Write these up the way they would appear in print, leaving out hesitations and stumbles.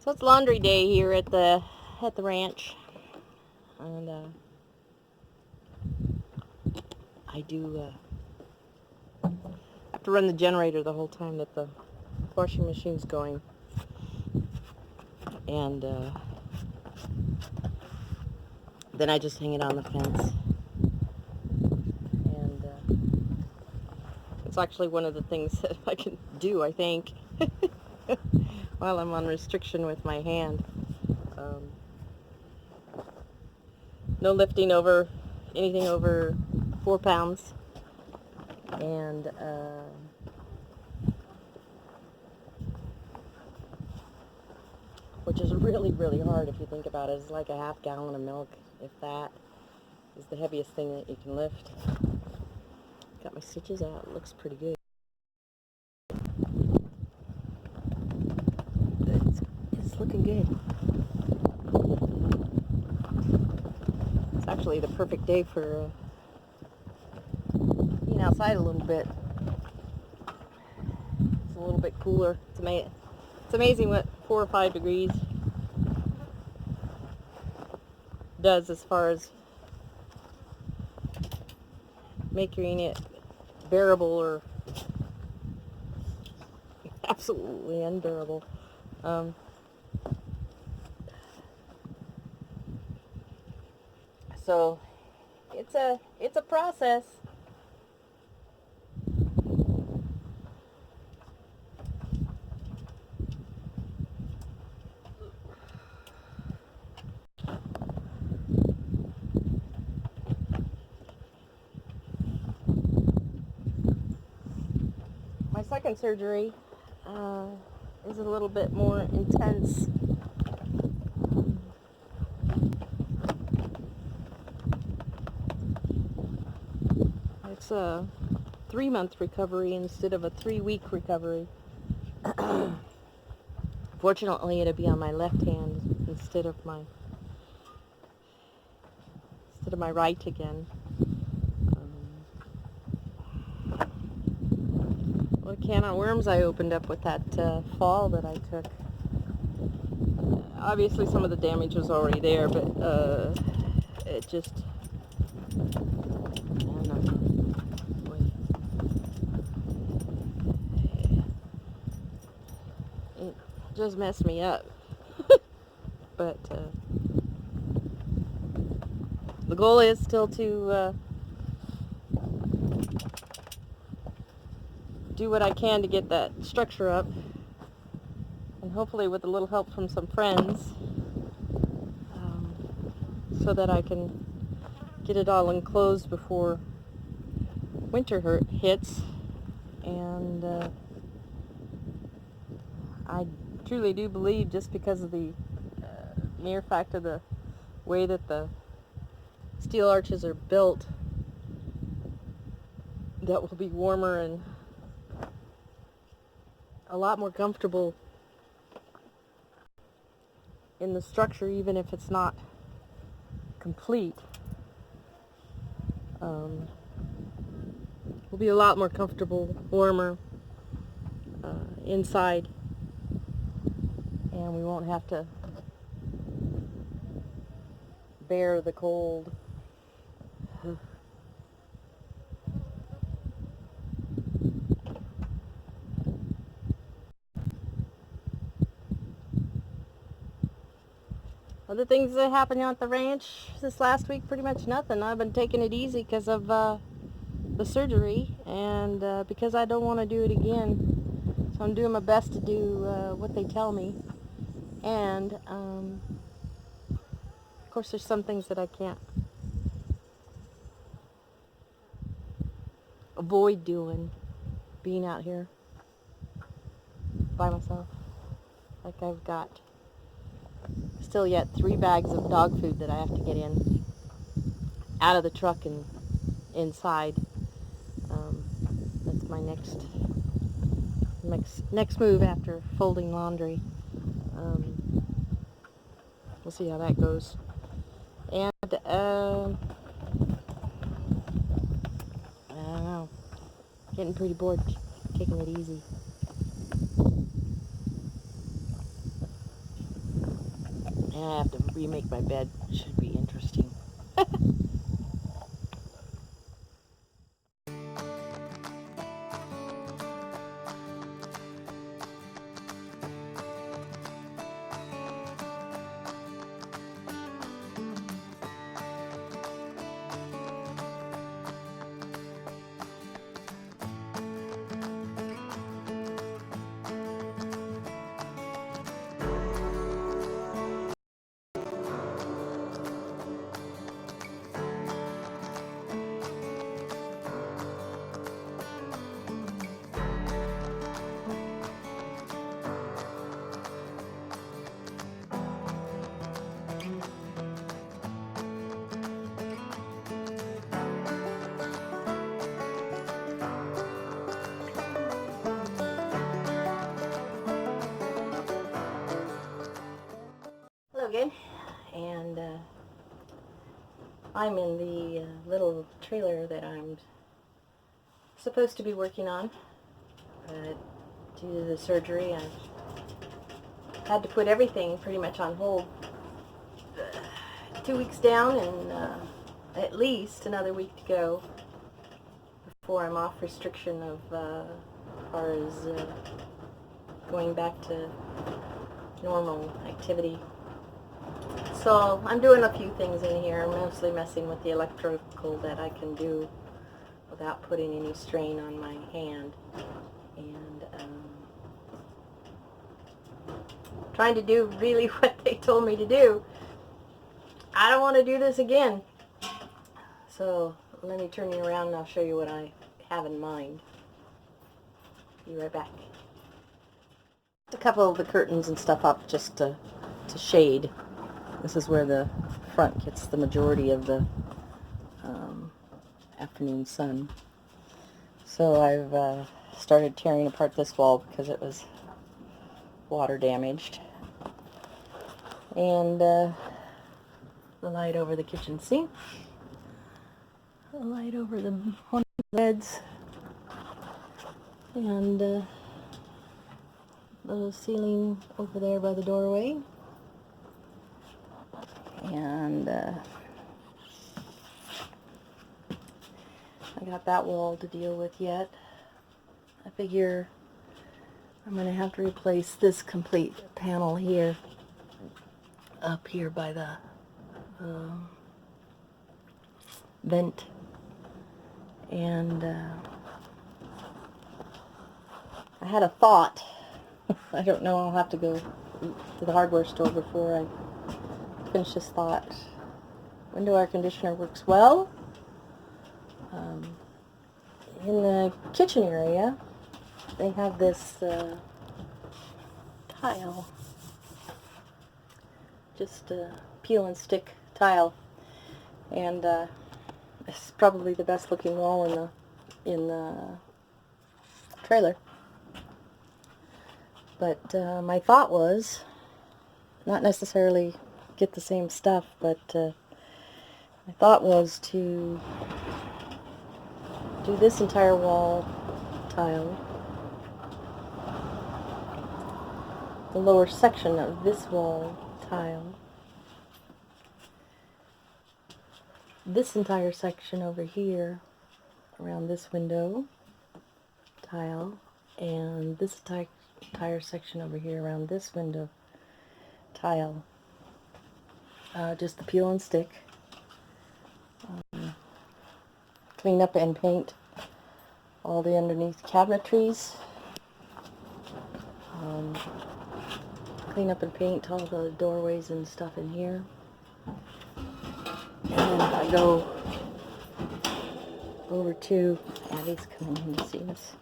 So it's laundry day here at the ranch, and I do have to run the generator the whole time that the washing machine's going, and then I just hang it on the fence, and it's actually one of the things that I can do, I think, while I'm on restriction with my hand. No lifting over anything over 4 pounds, and which is really, really hard if you think about it. It's like a half gallon of milk, if that is the heaviest thing that you can lift. Got my stitches out. It looks pretty good. It's looking good. It's actually the perfect day for being outside a little bit. It's a little bit cooler. It's amazing what 4 or 5 degrees does as far as making it bearable or absolutely unbearable. So it's a process. My second surgery is a little bit more intense. It's a 3-month recovery instead of a 3-week recovery. Fortunately, it'll be on my left hand instead of my right again. What a can of worms I opened up with that fall that I took. Obviously, some of the damage was already there, but it just, I don't know. It just messed me up. But the goal is still to do what I can to get that structure up, and hopefully with a little help from some friends, so that I can get it all enclosed before winter hits. And I truly do believe, just because of the mere fact of the way that the steel arches are built, that will be warmer and a lot more comfortable in the structure, even if it's not complete. Will be a lot more comfortable, warmer inside, and we won't have to bear the cold. Other things that happened at the ranch this last week, pretty much nothing. I've been taking it easy because of the surgery, and because I don't want to do it again. So I'm doing my best to do what they tell me. And of course, there's some things that I can't avoid doing, being out here by myself. Like, I've got still yet 3 bags of dog food that I have to get in out of the truck and inside. That's my next move after folding laundry. We'll see how that goes. And I don't know, getting pretty bored taking it easy. And I have to remake my bed. Should be interesting. Hello again, and I'm in the little trailer that I'm supposed to be working on, but due to the surgery I've had to put everything pretty much on hold. 2 weeks down and at least another week to go before I'm off restriction of as far as going back to normal activity. So I'm doing a few things in here, mostly messing with the electrical that I can do without putting any strain on my hand, and trying to do really what they told me to do. I don't want to do this again. So let me turn you around and I'll show you what I have in mind. Be right back. A couple of the curtains and stuff up just to shade. This is where the front gets the majority of the afternoon sun. So I've started tearing apart this wall because it was water damaged. And the light over the kitchen sink. The light over the one of the beds. And the ceiling over there by the doorway. And I got that wall to deal with yet. I figure I'm going to have to replace this complete panel here, up here by the vent. And I had a thought. I don't know, I'll have to go to the hardware store before I finish this thought. Window air conditioner works well. In the kitchen area, they have this tile, just a peel and stick tile, and it's probably the best looking wall in the trailer. But my thought was not necessarily get the same stuff, but my thought was to do this entire wall tile, the lower section of this wall tile, this entire section over here around this window tile, and this entire section over here around this window tile. Just the peel and stick. Clean up and paint all the underneath cabinetries. Clean up and paint all the doorways and stuff in here. And then I go over to Abby's coming in to see us.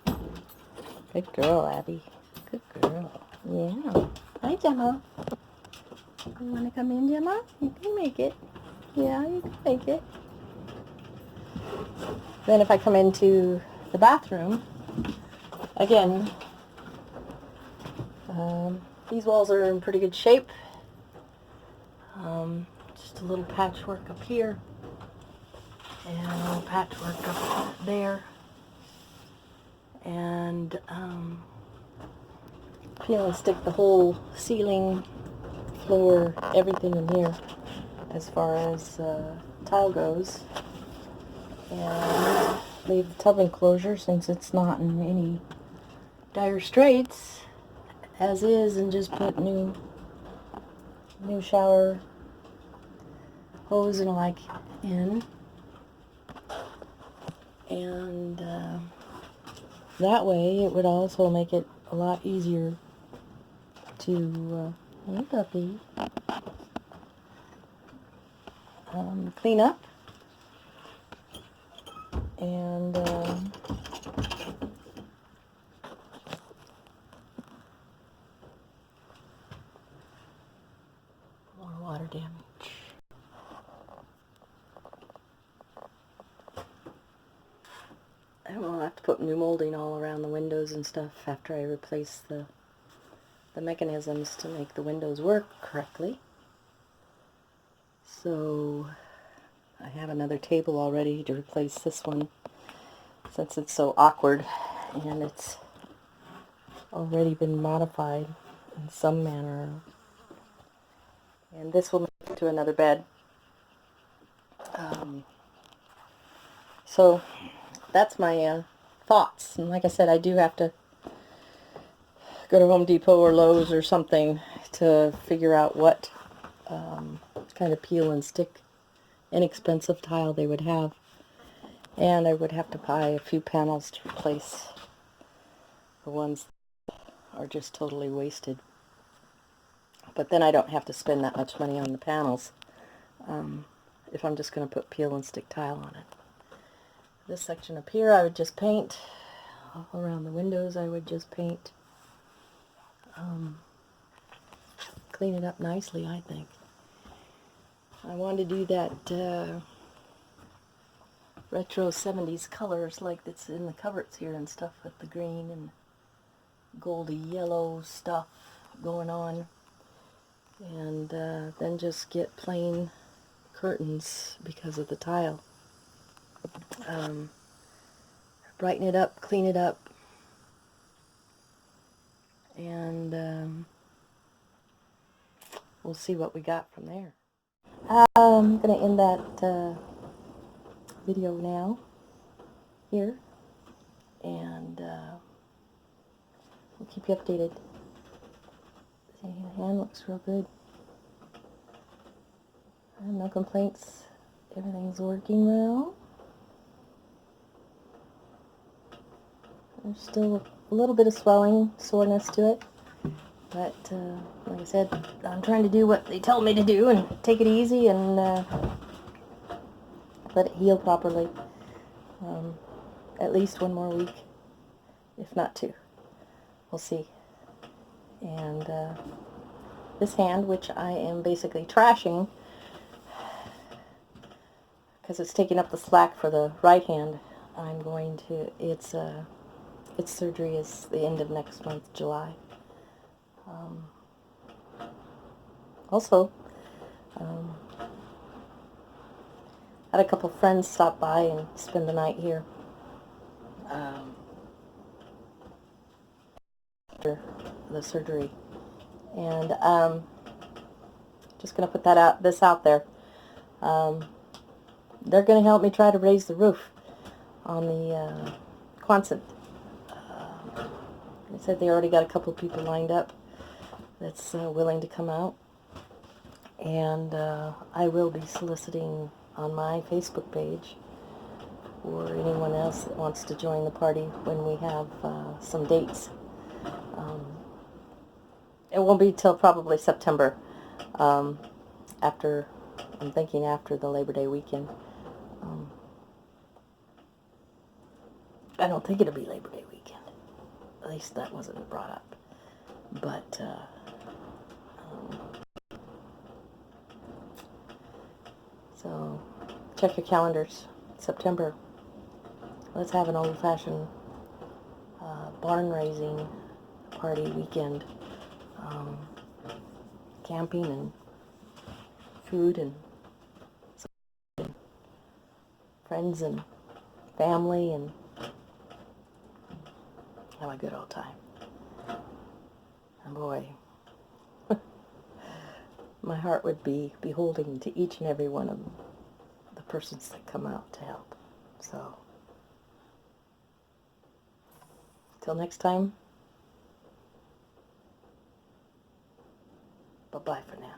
Good girl, Abby. Good girl. Yeah. Hi, Gemma. You want to come in, Gemma? You can make it. Yeah, you can make it. Then if I come into the bathroom, again, these walls are in pretty good shape. Just a little patchwork up here, and a little patchwork up there, and peel and stick the whole ceiling lower everything in here as far as tile goes, and leave the tub enclosure since it's not in any dire straits as is, and just put new shower hose and like in, and that way it would also make it a lot easier to hey puppy, clean up, and more water damage. I will have to put new molding all around the windows and stuff after I replace the mechanisms to make the windows work correctly. So I have another table already to replace this one since it's so awkward, and it's already been modified in some manner. And this will make it to another bed. So that's my thoughts. And like I said, I do have to go to Home Depot or Lowe's or something to figure out what kind of peel and stick inexpensive tile they would have. And I would have to buy a few panels to replace the ones that are just totally wasted. But then I don't have to spend that much money on the panels if I'm just going to put peel and stick tile on it. This section up here I would just paint. All around the windows I would just paint. Clean it up nicely, I think. I want to do that retro 70s colors like that's in the cupboards here and stuff, with the green and goldy yellow stuff going on, and then just get plain curtains because of the tile. Brighten it up, clean it up, and we'll see what we got from there. I'm going to end that video now here, and we'll keep you updated. See, the hand looks real good. No complaints. Everything's working well. There's still a little bit of swelling, soreness to it, but like I said, I'm trying to do what they tell me to do and take it easy and let it heal properly. At least one more week, if not two. We'll see. And this hand, which I am basically trashing because it's taking up the slack for the right hand, I'm going to, its surgery is the end of next month, July. Also, had a couple friends stop by and spend the night here after the surgery, and just gonna put this out there. They're gonna help me try to raise the roof on the Quonset. They said they already got a couple of people lined up that's willing to come out, and I will be soliciting on my Facebook page for anyone else that wants to join the party when we have some dates. It won't be till probably September, I'm thinking after the Labor Day weekend. I don't think it'll be Labor Day weekend. At least that wasn't brought up. But so check your calendars. September. Let's have an old-fashioned barn raising party weekend. Camping and food and friends and family, and have a good old time. And boy, my heart would be beholding to each and every one of the persons that come out to help. So, till next time, bye-bye for now.